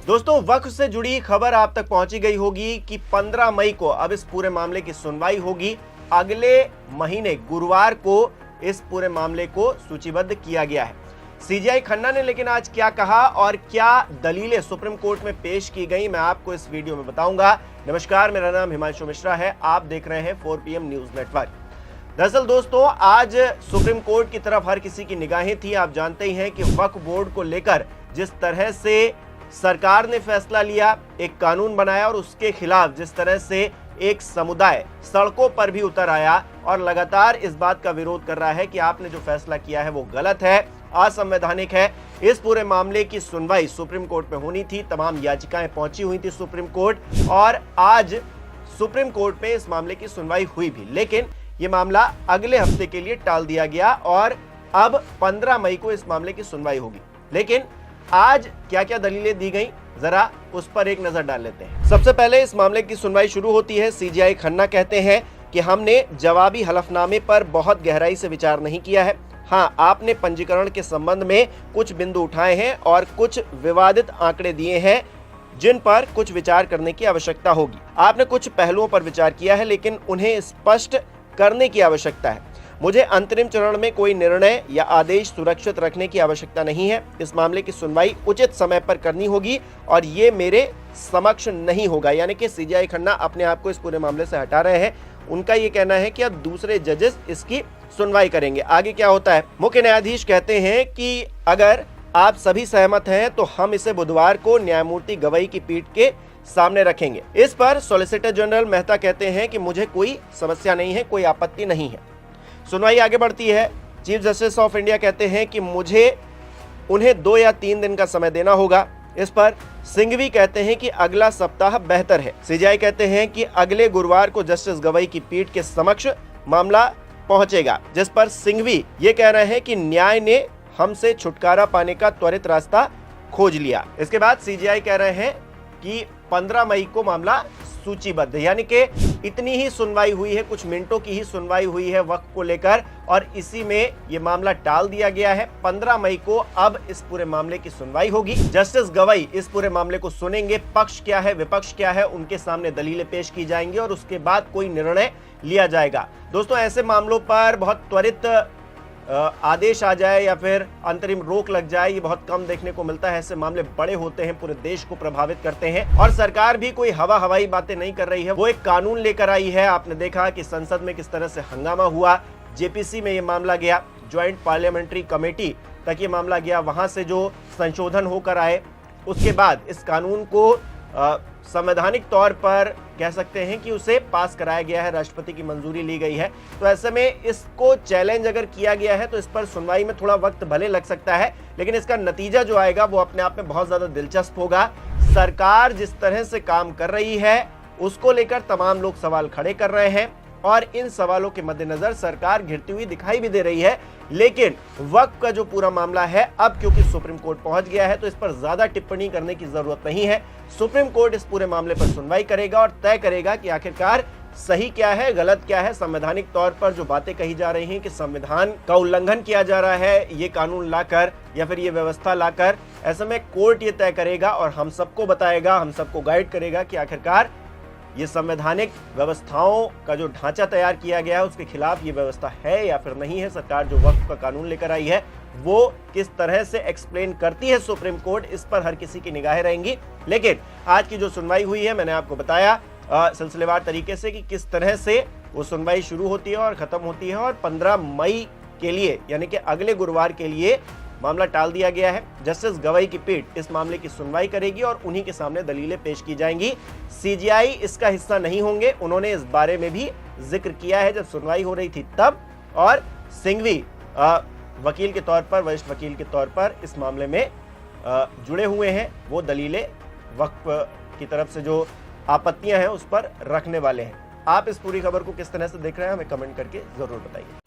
दोस्तों, वक्फ से जुड़ी खबर आप तक पहुंची गई होगी कि 15 मई को अब इस पूरे मामले की सुनवाई होगी। अगले महीने गुरुवार को इस पूरे मामले को सूचीबद्ध किया गया है। सीजीआई खन्ना ने लेकिन आज क्या कहा और क्या दलीलें सुप्रीम कोर्ट में पेश की गई, मैं आपको इस वीडियो में बताऊंगा। नमस्कार, मेरा नाम हिमांशु मिश्रा है, आप देख रहे हैं 4PM न्यूज नेटवर्क। दरअसल दोस्तों, आज सुप्रीम कोर्ट की तरफ हर किसी की निगाहें थी। आप जानते ही हैं कि वक्फ बोर्ड को लेकर जिस तरह से सरकार ने फैसला लिया, एक कानून बनाया और उसके खिलाफ जिस तरह से एक समुदाय सड़कों पर भी उतर आया और लगातार इस बात का विरोध कर रहा है कि आपने जो फैसला किया है वो गलत है, असंवैधानिक है। इस पूरे मामले की सुनवाई सुप्रीम कोर्ट में होनी थी, तमाम याचिकाएं पहुंची हुई थी सुप्रीम कोर्ट और आज सुप्रीम कोर्ट में इस मामले की सुनवाई हुई भी, लेकिन ये मामला अगले हफ्ते के लिए टाल दिया गया और अब 15 मई को इस मामले की सुनवाई होगी। लेकिन आज क्या क्या दलीलें दी गई, जरा उस पर एक नजर डाल लेते हैं। सबसे पहले इस मामले की सुनवाई शुरू होती है। सीजीआई खन्ना कहते हैं कि हमने जवाबी हलफनामे पर बहुत गहराई से विचार नहीं किया है। हाँ, आपने पंजीकरण के संबंध में कुछ बिंदु उठाए हैं और कुछ विवादित आंकड़े दिए हैं जिन पर कुछ विचार करने की आवश्यकता होगी। आपने कुछ पहलुओं पर विचार किया है, लेकिन उन्हें स्पष्ट करने की आवश्यकता है। मुझे अंतरिम चरण में कोई निर्णय या आदेश सुरक्षित रखने की आवश्यकता नहीं है। इस मामले की सुनवाई उचित समय पर करनी होगी और ये मेरे समक्ष नहीं होगा। यानी कि सीजीआई खन्ना अपने आप को इस पूरे मामले से हटा रहे हैं। उनका ये कहना है कि अब दूसरे जजेस इसकी सुनवाई करेंगे। आगे क्या होता है, मुख्य न्यायाधीश कहते हैं कि अगर आप सभी सहमत हैं तो हम इसे बुधवार को न्यायमूर्ति गवई की पीठ के सामने रखेंगे। इस पर सॉलिसिटर जनरल मेहता कहते हैं कि मुझे कोई समस्या नहीं है, कोई आपत्ति नहीं है। सुनवाई आगे बढ़ती है। चीफ जस्टिस ऑफ इंडिया कहते हैं कि मुझे उन्हें 2 या 3 दिन का समय देना होगा। इस पर सिंघवी कहते हैं कि अगला सप्ताह बेहतर है। सीजीआई कहते हैं कि अगले गुरुवार को जस्टिस गवई की पीठ के समक्ष मामला पहुंचेगा, जिस पर सिंघवी ये कह रहे हैं कि न्याय ने हमसे छुटकारा पाने का त्वरित रास्ता खोज लिया। इसके बाद सीजीआई कह रहे हैं कि 15 मई को मामला सूचीबद्ध, यानी कि इतनी ही सुनवाई हुई है, कुछ मिनटों की ही सुनवाई हुई है वक्त को लेकर और इसी में ये मामला टाल दिया गया है। 15 मई को अब इस पूरे मामले की सुनवाई होगी। जस्टिस गवई इस पूरे मामले को सुनेंगे, पक्ष क्या है विपक्ष क्या है उनके सामने दलीलें पेश की जाएंगी और उसके बाद कोई निर्णय लिया जाएगा। दोस्तों, ऐसे मामलों पर बहुत त्वरित आदेश आ जाए या फिर अंतरिम रोक लग जाए, ये बहुत कम देखने को मिलता है। ऐसे मामले बड़े होते हैं, पूरे देश को प्रभावित करते हैं और सरकार भी कोई हवाई बातें नहीं कर रही है, वो एक कानून लेकर आई है। आपने देखा कि संसद में किस तरह से हंगामा हुआ, जेपीसी में ये मामला गया, ज्वाइंट पार्लियामेंट्री कमेटी तक ये मामला गया, वहां से जो संशोधन होकर आए उसके बाद इस कानून को संवैधानिक तौर पर कह सकते हैं कि उसे पास कराया गया है, राष्ट्रपति की मंजूरी ली गई है। तो ऐसे में इसको चैलेंज अगर किया गया है तो इस पर सुनवाई में थोड़ा वक्त भले लग सकता है, लेकिन इसका नतीजा जो आएगा वो अपने आप में बहुत ज्यादा दिलचस्प होगा। सरकार जिस तरह से काम कर रही है उसको लेकर तमाम लोग सवाल खड़े कर रहे हैं और इन सवालों के मद्देनजर सरकार घिरती हुई दिखाई भी दे रही है। लेकिन वक्फ का जो पूरा मामला है, अब क्योंकि सुप्रीम कोर्ट पहुंच गया है तो इस पर ज्यादा टिप्पणी करने की जरूरत नहीं है। सुप्रीम कोर्ट इस पूरे मामले पर सुनवाई करेगा और तय करेगा कि आखिरकार सही क्या है, गलत क्या है। संवैधानिक तौर पर जो बातें कही जा रही हैं कि संविधान का उल्लंघन किया जा रहा है ये कानून लाकर या फिर ये व्यवस्था लाकर, ऐसे में कोर्ट ये तय करेगा और हम सबको बताएगा, हम सबको गाइड करेगा कि आखिरकार ये संवैधानिक व्यवस्थाओं का जो ढांचा तैयार किया गया है उसके खिलाफ ये व्यवस्था है या फिर नहीं है। सरकार जो वक्फ का कानून लेकर आई है वो किस तरह से एक्सप्लेन करती है सुप्रीम कोर्ट, इस पर हर किसी की निगाहें रहेंगी। लेकिन आज की जो सुनवाई हुई है, मैंने आपको बताया सिलसिलेवार तरीके से कि किस तरह से वो सुनवाई शुरू होती है और खत्म होती है और 15 मई के लिए यानी कि अगले गुरुवार के लिए मामला टाल दिया गया है। जस्टिस गवई की पीठ इस मामले की सुनवाई करेगी और उन्हीं के सामने दलीलें पेश की जाएंगी। सीजीआई इसका हिस्सा नहीं होंगे, उन्होंने इस बारे में भी जिक्र किया है जब सुनवाई हो रही थी तब, और सिंघवी वकील के तौर पर, वरिष्ठ वकील के तौर पर इस मामले में जुड़े हुए हैं। वो दलीलें वक्फ की तरफ से जो आपत्तियां हैं उस पर रखने वाले हैं। आप इस पूरी खबर को किस तरह से देख रहे हैं हमें कमेंट करके जरूर बताइए।